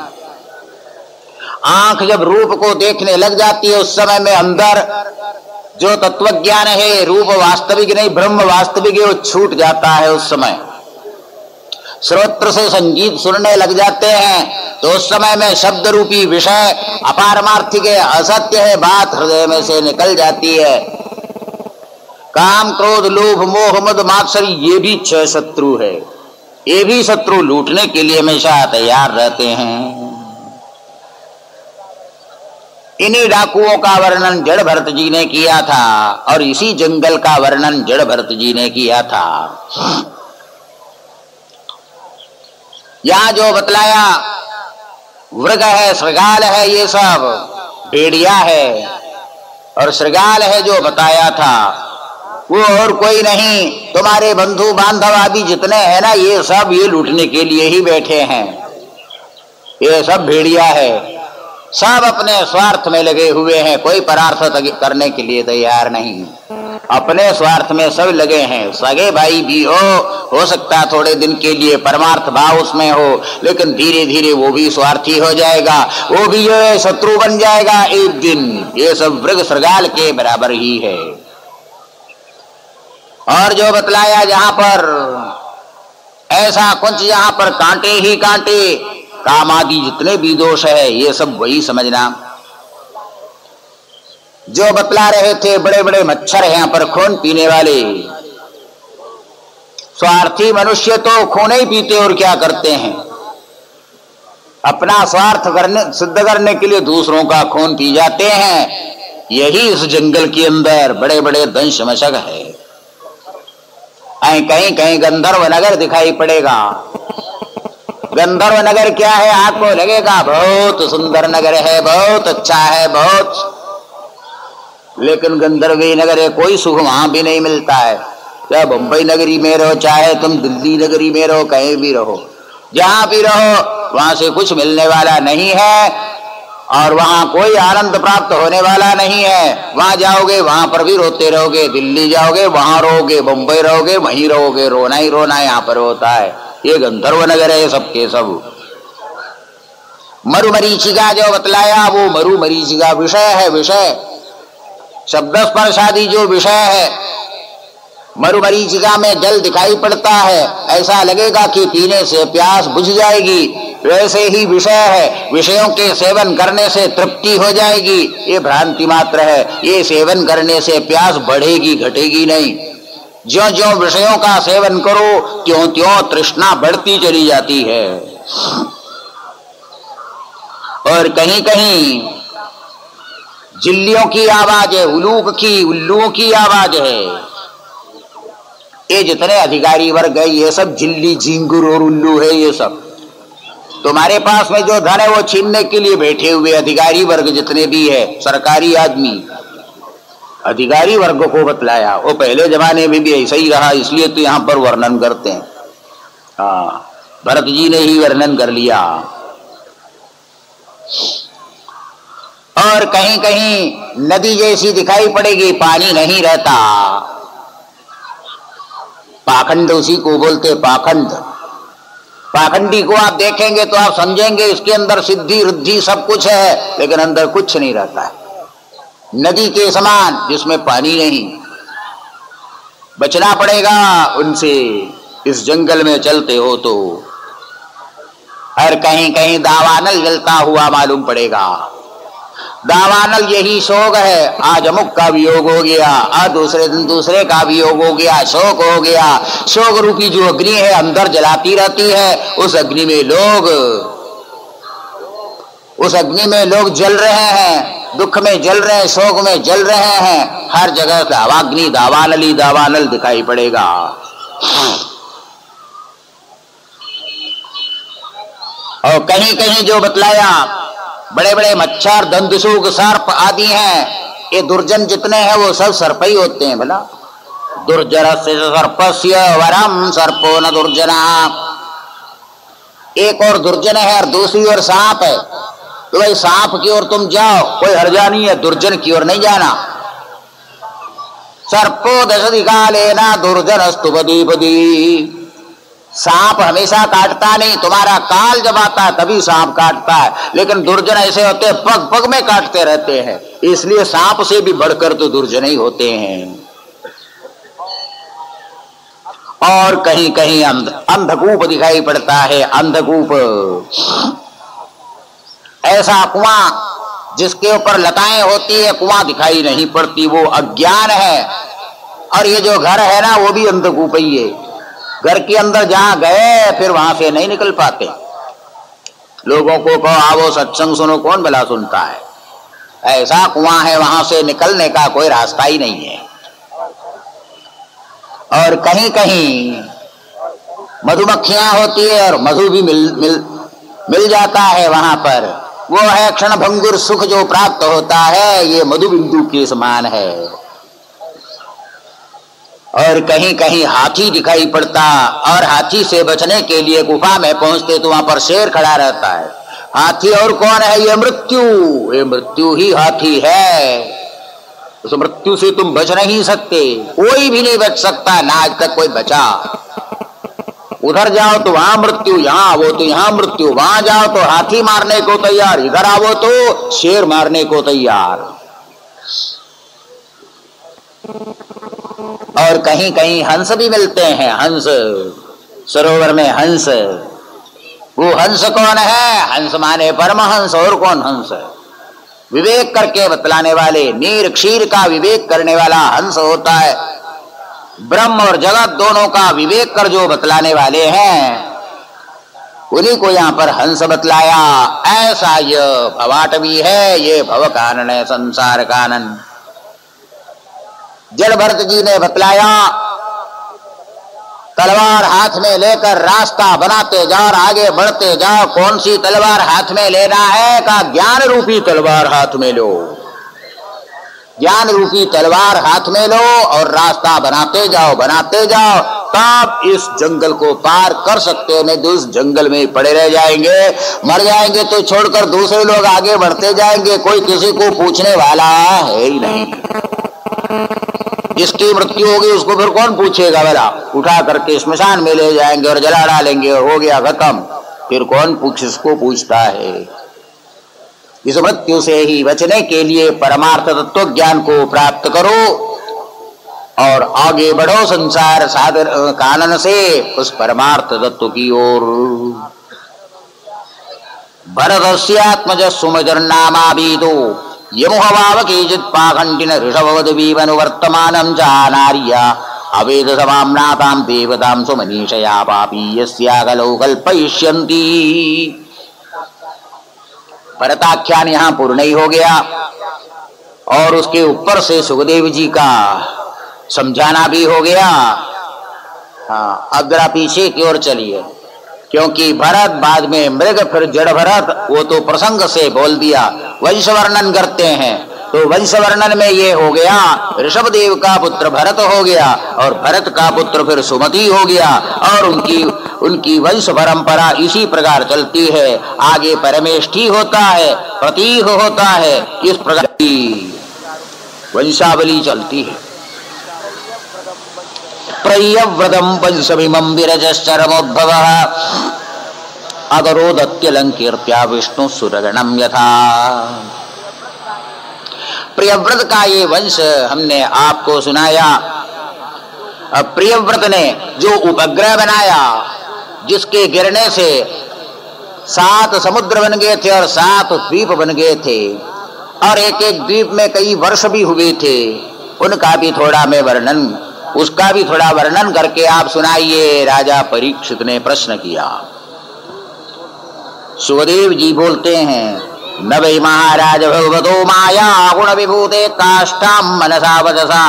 S1: आंख जब रूप को देखने लग जाती है उस समय में अंदर जो तत्व ज्ञान है, रूप वास्तविक नहीं ब्रह्म वास्तविक है, वो छूट जाता है उस समय। श्रोत्र से संगीत सुनने लग जाते हैं तो उस समय में शब्द रूपी विषय अपारमार्थिक है, असत्य है, बात हृदय में से निकल जाती है। काम, क्रोध, लोभ, मोह, मद, मात्सर्य ये भी 6 शत्रु है। ये भी शत्रु लूटने के लिए हमेशा तैयार रहते हैं। इन्हीं डाकुओं का वर्णन जड़ भरत जी ने किया था और इसी जंगल का वर्णन जड़ भरत जी ने किया था। यहां जो बतलाया मृग है, श्रृगाल है, ये सब भेड़िया है, और श्रृगाल है जो बताया था वो और कोई नहीं, तुम्हारे बंधु बांधव आदि जितने हैं ना, ये सब ये लूटने के लिए ही बैठे हैं। ये सब भेड़िया है, सब अपने स्वार्थ में लगे हुए हैं, कोई परार्थ करने के लिए तैयार नहीं, अपने स्वार्थ में सब लगे हैं। सगे भाई भी हो सकता थोड़े दिन के लिए परमार्थ भाव उसमें हो, लेकिन धीरे धीरे वो भी स्वार्थी हो जाएगा, वो भी ये शत्रु बन जाएगा एक दिन। ये सब मृग श्रृगाल के बराबर ही है। और जो बतलाया जहां पर ऐसा कुछ, जहां पर कांटे ही कांटे, काम आदि जितने भी दोष है, ये सब वही समझना। जो बतला रहे थे बड़े बड़े मच्छर हैं यहां पर खून पीने वाले, स्वार्थी मनुष्य तो खून ही पीते और क्या करते हैं, अपना स्वार्थ सिद्ध करने के लिए दूसरों का खून पी जाते हैं। यही इस जंगल के अंदर बड़े बड़े दंश मशक है। कहीं कहीं गंधर्व नगर दिखाई पड़ेगा। गंधर्व नगर क्या है, आपको लगेगा बहुत सुंदर नगर है, बहुत अच्छा है, बहुत, लेकिन गंधर्वी नगर है, कोई सुख वहां भी नहीं मिलता है। चाहे बंबई नगरी में रहो, चाहे तुम दिल्ली नगरी में रहो, कहीं भी रहो, जहां भी रहो, वहां से कुछ मिलने वाला नहीं है और वहां कोई आनंद प्राप्त होने वाला नहीं है। वहां जाओगे वहां पर भी रोते रहोगे, दिल्ली जाओगे वहां रहोगे, बंबई रहोगे वहीं रहोगे, रोना ही रोना यहाँ पर होता है। ये गंधर्व नगर है सबके सब। मरुमरीचिका जो बतलाया वो मरुमरीचिका विषय है, विषय शब्द स्पर्श आदि जो विषय है। मरुमरीचिका में जल दिखाई पड़ता है, ऐसा लगेगा कि पीने से प्यास बुझ जाएगी, वैसे ही विषय है, विषयों के सेवन करने से तृप्ति हो जाएगी, ये भ्रांति मात्र है। ये सेवन करने से प्यास बढ़ेगी घटेगी नहीं। ज्यों ज्यों विषयों का सेवन करो त्यों त्यों तृष्णा बढ़ती चली जाती है। और कहीं कहीं जिल्लियों की आवाज है, उल्लूक की, उल्लुओं की आवाज है। ये जितने अधिकारी वर्ग है ये सब जिल्ली, झिंगुर और उल्लू है। ये सब तुम्हारे पास में जो धन है वो छीनने के लिए बैठे हुए अधिकारी वर्ग जितने भी है, सरकारी आदमी, अधिकारी वर्ग को बतलाया। वो पहले जमाने में भी ऐसा ही रहा, इसलिए तो यहाँ पर वर्णन करते हैं। हाँ, भरत जी ने ही वर्णन कर लिया। और कहीं कहीं नदी जैसी दिखाई पड़ेगी, पानी नहीं रहता, पाखंड उसी को बोलते, पाखंड। पाखंडी को आप देखेंगे तो आप समझेंगे इसके अंदर सिद्धि रिद्धि सब कुछ है, लेकिन अंदर कुछ नहीं रहता है। नदी के समान जिसमें पानी नहीं। बचना पड़ेगा उनसे इस जंगल में चलते हो तो। और कहीं कहीं दावानल जलता हुआ मालूम पड़ेगा। दावानल यही शोक है, आज अमुक का वियोग हो गया, आज दूसरे दिन दूसरे का वियोग हो गया, शोक हो गया। शोक रूपी जो अग्नि है अंदर जलाती रहती है, उस अग्नि में लोग जल रहे हैं, दुख में जल रहे हैं, शोक में जल रहे हैं। हर जगह दावाग्नि, दावानली दावानल दिखाई पड़ेगा। और कहीं कहीं जो बतलाया बड़े बड़े मच्छर, दंदसूक, सर्प आदि हैं। ये दुर्जन जितने हैं वो सब सर्प ही होते हैं। भला दुर्जरस्य सर्पस्य वरम सर्पो न दुर्जना। एक और दुर्जन है और दूसरी ओर सांप है, तो भाई सांप की ओर तुम जाओ, कोई हर्जा नहीं है, दुर्जन की ओर नहीं जाना। सर्पो दशदि कालेना दुर्जनस्तु पदी पदी। सांप हमेशा काटता नहीं, तुम्हारा काल जब आता है तभी सांप काटता है, लेकिन दुर्जन ऐसे होते हैं पग पग में काटते रहते हैं। इसलिए सांप से भी बढ़कर तो दुर्जन ही होते हैं। और कहीं कहीं अंधकूप दिखाई पड़ता है। अंधकूप ऐसा कुआं जिसके ऊपर लताएं होती है, कुआं दिखाई नहीं पड़ती, वो अज्ञान है। और ये जो घर है ना, वो भी अंधकूप ही है। घर के अंदर जहां गए फिर वहां से नहीं निकल पाते। लोगों को कहो आओ सत्संग सुनो, कौन भला सुनता है। ऐसा कुआं है, वहां से निकलने का कोई रास्ता ही नहीं है। और कहीं कहीं मधुमक्खियां होती है और मधु भी मिल जाता है वहां पर। वो है क्षण भंगुर सुख जो प्राप्त होता है, ये मधु बिंदु के समान है। और कहीं कहीं हाथी दिखाई पड़ता, और हाथी से बचने के लिए गुफा में पहुंचते तो वहां पर शेर खड़ा रहता है। हाथी और कौन है? ये मृत्यु। ये मृत्यु ही हाथी है। उस मृत्यु से तुम बच नहीं सकते, कोई भी नहीं बच सकता, ना आज तक कोई बचा। उधर जाओ तो वहां मृत्यु, यहां आवो तो यहां मृत्यु, वहां जाओ तो हाथी मारने को तैयार, इधर आवो तो शेर मारने को तैयार। और कहीं कहीं हंस भी मिलते हैं। हंस, सरोवर में हंस। वो हंस कौन है? हंस माने परमहंस। और कौन हंस है? विवेक करके बतलाने वाले, नीर क्षीर का विवेक करने वाला हंस होता है। ब्रह्म और जगत दोनों का विवेक कर जो बतलाने वाले हैं, उन्हीं को यहाँ पर हंस बतलाया। ऐसा यह भवाटवी है, ये भव कानन है, संसार कानन। जड़ भरत जी ने बतलाया, तलवार हाथ में लेकर रास्ता बनाते जाओ और आगे बढ़ते जाओ। कौन सी तलवार हाथ में लेना है? का ज्ञान रूपी तलवार हाथ में लो। ज्ञान रूपी तलवार हाथ में लो और रास्ता बनाते जाओ, बनाते जाओ, तब इस जंगल को पार कर सकते हो। नहीं तो इस जंगल में पड़े रह जाएंगे, मर जाएंगे तो छोड़कर दूसरे लोग आगे बढ़ते जाएंगे, कोई किसी को पूछने वाला है ही नहीं। जिसकी मृत्यु होगी उसको फिर कौन पूछेगा? भला उठा करके स्मशान में ले जाएंगे और जला डालेंगे और हो गया खत्म। फिर कौन किसको पूछता है? इस मृत्यु से ही बचने के लिए परमार्थ तत्व ज्ञान को प्राप्त करो और आगे बढ़ो संसार साधन कानन से उस परमार्थ तत्व की ओर। भरतस्यात्मज सुमजर्नामाबीदो यमुहवावकीजित पाखंडिन ऋषभवद्वीवनुवर्तमानं जानार्या अवेद समाम्नातां देवतां सुमनीषया पापी यस्यागलौ कल्पयिष्यन्ति। भरताख्यान यहाँ पूर्ण ही हो गया और उसके ऊपर से सुखदेव जी का समझाना भी हो गया। हाँ, अब जरा पीछे की ओर चलिए, क्योंकि भरत बाद में मृग, फिर जड़ भरत, वो तो प्रसंग से बोल दिया। वंश वर्णन करते हैं तो वंश वर्णन में ये हो गया, ऋषभदेव का पुत्र भरत हो गया और भरत का पुत्र फिर सुमति हो गया और उनकी वंश परंपरा इसी प्रकार चलती है। आगे परमेष्ठी होता है, प्रतीह होता है, इस प्रकार की वंशावली चलती है। प्रियव्रतम वंशमिमं विरजश्चरमोद्भवः अगरोदत्यलंकीर्त्या विष्णु सुरगणम यथा। प्रियव्रत का ये वंश हमने आपको सुनाया। प्रियव्रत ने जो उपग्रह बनाया, जिसके गिरने से 7 समुद्र बन गए थे और 7 द्वीप बन गए थे और एक एक द्वीप में कई वर्ष भी हुए थे, उनका भी थोड़ा मैं वर्णन, उसका भी थोड़ा वर्णन करके आप सुनाइए। राजा परीक्षित ने प्रश्न किया। सुखदेव जी बोलते हैं, न वै महाराज भगवतो माया गुण विभूते काष्ठां मनसा वचसा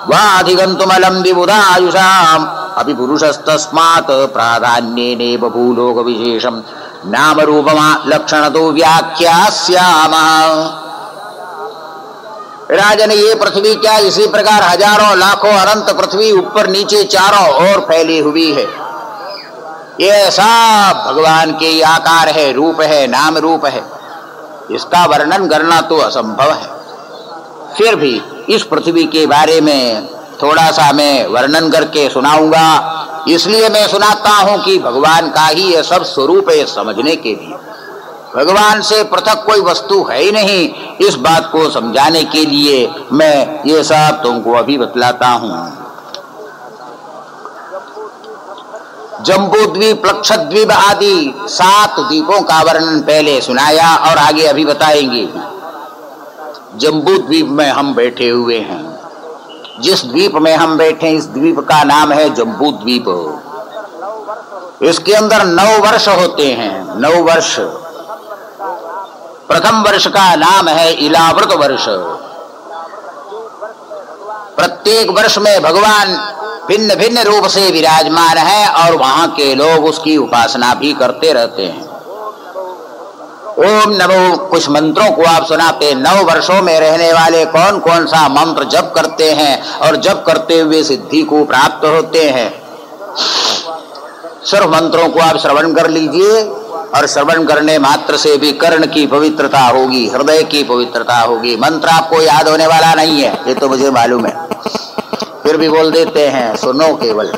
S1: वाधिगन्तुमलं विबुधायुषाम् अपि पुरुषस्तस्मात् प्राधान्येन बभूलोक विशेषं नाम रूपमा लक्षणतो व्याख्यास्यामः। राजन, ये पृथ्वी क्या इसी प्रकार हजारों लाखों अनंत पृथ्वी ऊपर नीचे चारों ओर फैली हुई है। ये सब भगवान के आकार है, रूप है, नाम रूप है। इसका वर्णन करना तो असंभव है। फिर भी इस पृथ्वी के बारे में थोड़ा सा मैं वर्णन करके सुनाऊंगा। इसलिए मैं सुनाता हूं कि भगवान का ही यह सब स्वरूप है, समझने के लिए। भगवान से पृथक कोई वस्तु है ही नहीं, इस बात को समझाने के लिए मैं ये सब तुमको अभी बतलाता हूं। जम्बूद्वीप, लक्षद्वीप आदि 7 द्वीपों का वर्णन पहले सुनाया और आगे अभी बताएंगे। जम्बूद्वीप में हम बैठे हुए हैं। जिस द्वीप में हम बैठे इस द्वीप का नाम है जम्बूद्वीप। इसके अंदर 9 वर्ष होते हैं। 9 वर्ष। प्रथम वर्ष का नाम है इलाव्रत वर्ष। प्रत्येक वर्ष में भगवान भिन्न भिन्न रूप से विराजमान है और वहां के लोग उसकी उपासना भी करते रहते हैं। ओम नमो, कुछ मंत्रों को आप सुनाते। 9 वर्षों में रहने वाले कौन कौन सा मंत्र जप करते हैं और जप करते हुए सिद्धि को प्राप्त होते हैं, सर्व मंत्रों को आप श्रवण कर लीजिए। और श्रवण करने मात्र से भी कर्ण की पवित्रता होगी, हृदय की पवित्रता होगी। मंत्र आपको याद होने वाला नहीं है, ये तो मुझे मालूम है, फिर भी बोल देते हैं, सुनो केवल।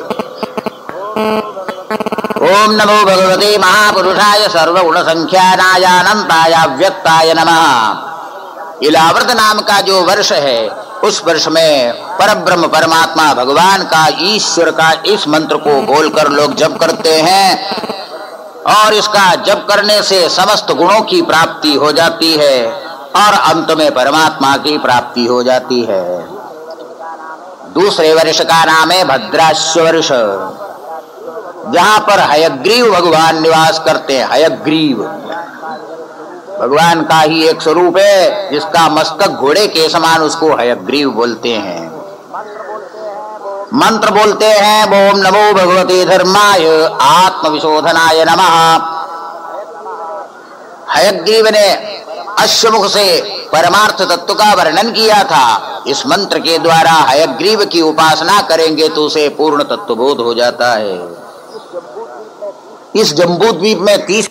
S1: ओम नमो भगवते महापुरुषाय सर्वगुण संख्यानाय अनंताय व्यक्ताय नमः। इलाव्रत नाम का जो वर्ष है उस वर्ष में परब्रह्म परमात्मा भगवान का, ईश्वर का इस मंत्र को बोलकर लोग जप करते हैं और इसका जप करने से समस्त गुणों की प्राप्ति हो जाती है और अंत में परमात्मा की प्राप्ति हो जाती है। दूसरे वर्ष का नाम है भद्राश्व वर्ष, जहां पर हयग्रीव भगवान निवास करते हैं। हयग्रीव भगवान का ही एक स्वरूप है, जिसका मस्तक घोड़े के समान, उसको हयग्रीव बोलते हैं। मंत्र बोलते हैं ओम नमो भगवते धर्माय आत्मविशोधनाय नमः। हयग्रीव ने अश्वमुख से परमार्थ तत्व का वर्णन किया था। इस मंत्र के द्वारा हयग्रीव की उपासना करेंगे तो उसे पूर्ण तत्वबोध हो जाता है। इस जम्बूद्वीप में 30